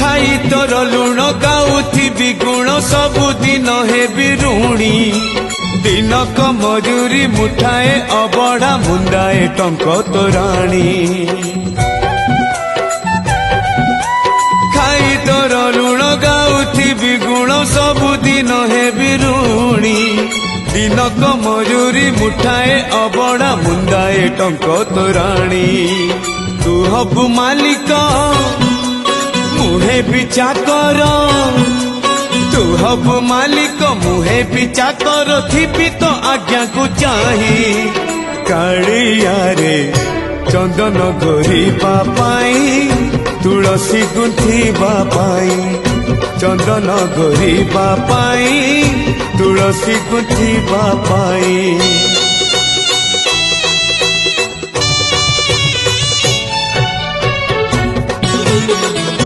खाई तोर लुण गाउथिबी गुण सबुदिन हेबी ऋणी दिनक मजूरी मुठाए अबड़ा मुंडाए टंक तोराणी खाई तोर लुण गाउथिबी गुण सबुदिन हेबी ऋणी दिनक मजूरी मुठाए अबड़ा मुंडाए टंक तोराणी तू हबु मालिक मुहे भी चाकर तू हबु मालिक मुहे भी चाकर थिबी तो आज्ञा को चाही कालिया रे चंदन घोरिबा पाई तुलसी गुंथिबा पाई चंदन घोरिबा पाई तुलसी गुंथिबा पाई।